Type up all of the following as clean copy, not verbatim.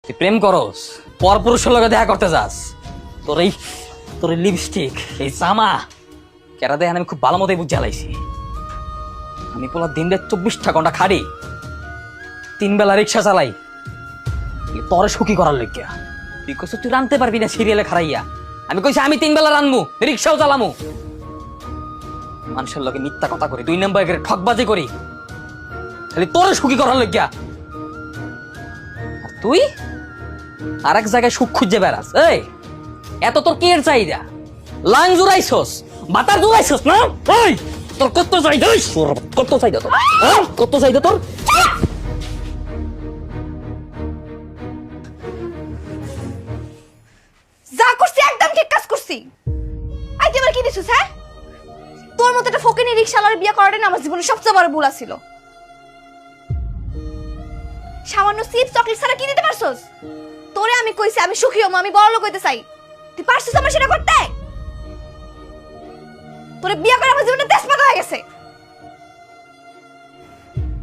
তুই প্রেম করস, পরপুরুষের লগে দেখা করতে যাস, তোর এই লিপস্টিক, এই জামা কেরা দেয় আমি খুব ভালো মতোই বুঝে জ্বালাইছি। আমি পুরো দিন রাত 24টা ঘন্টা খাড়ি, 3 বেলা রিক্সা চালাই তোরে সুখী করার লইগা। তুই কইছ তুই রানতে পারবি না সিরিয়ালে খারাইয়া, আমি কইছি আমি 3 বেলা রানমু, রিক্সাও চালামু। মানুষের লগে মিথ্যা কথা করি, 2 নম্বর করে ঠকবাজি করি, খালি তোরে সুখী করার লইগা। আর তুই আর এক জায়গায় সুখ খুঁজে বেড়াস। এই এত তোর কি এর চাহিদা? লাং জুড়াইছস, বাতার জুড়াইছস না? এই তোর কত চাহিদা? কত চাহিদা তোর? কত চাহিদা তোর? যা করছি একদম ঠিক কাজ করছি। আই তুই আমার কি দিছিস? হ্যাঁ, তোর মতো একটা ফকিনি রিকশাওয়ালার বিয়ে করাটাই না আমার জীবনের সবচেয়ে বড় ভুল ছিল। সামান্য চিপস চকলেট ছাড়া কি দিতে পারছস? তোরে আমি কইছি আমি সুখী হম, আমি বড় লোক হইতে চাই, তুই পারছিস আমার সেটা করতে? তোরে বিয়ে করে আমার জীবনটা তেজপাতা হয়ে গেছে।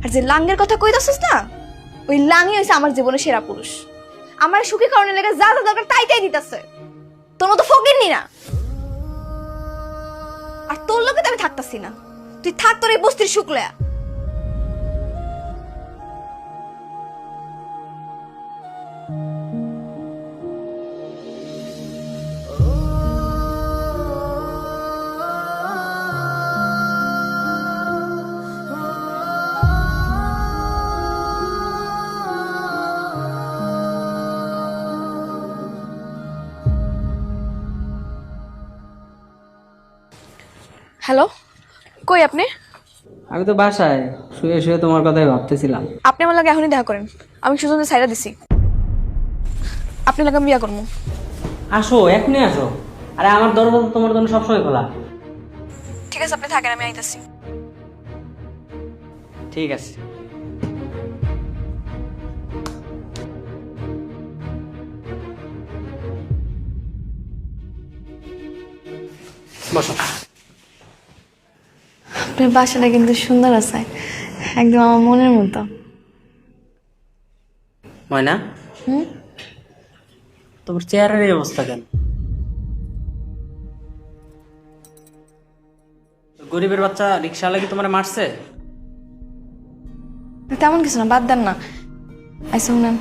আর যে লাঙ্গের কথা কইতাছিস না, ওই লাঙ্গই হইছে আমার জীবনের সেরা পুরুষ। আমার সুখী কারণে লেগে যা যা দরকার তাই তাই দিতেছে। তোর মতো ফকিরনি না। আর তোর লোকে তো আমি থাকতাছি না, তুই থাক তোর এই বস্তির সুখ লয়া। হ্যালো, কই আপনি? আমি তো বাসায় শুয়ে শুয়ে তোমার কথাই ভাবতেছিলাম। আপনি আমার লাগে এখনই দেখা করেন, আমি সুজনকে সাইডা দিছি। আপনি লাগে আমি বিয়া করবো। আসো, এখনই আসো। আরে আমার দরজা তো তোমার জন্য সবসময় খোলা। ঠিক আছে, আপনি থাকেন, আমি আইতাছি। ঠিক আছে। বসো। আপনার বাসাটা কিন্তু সুন্দর আছে, একদম আমার মনের মতো। ময়না, তোমার চেহারার এই অবস্থা কেন? গরিবের বাচ্চা রিক্সাওয়ালা কি তোমার মারছে? তেমন কিছু না, বাদ দেন না। আইসা শুনেন,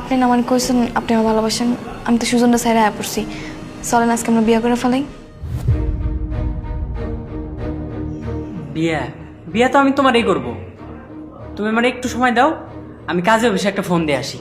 আপনি না মানে কইছেন আপনি আমার ভালোবাসেন, আমি তো সুজনটা সাইডে আয়া পড়ছি। চলেন আজকে আমরা বিয়ে করে ফেলাই। বিয়ে বিয়ে তো আমি তোমারই করবো। তুমি মানে একটু সময় দাও, আমি কাজে অফিসে একটা ফোন দিয়ে আসি।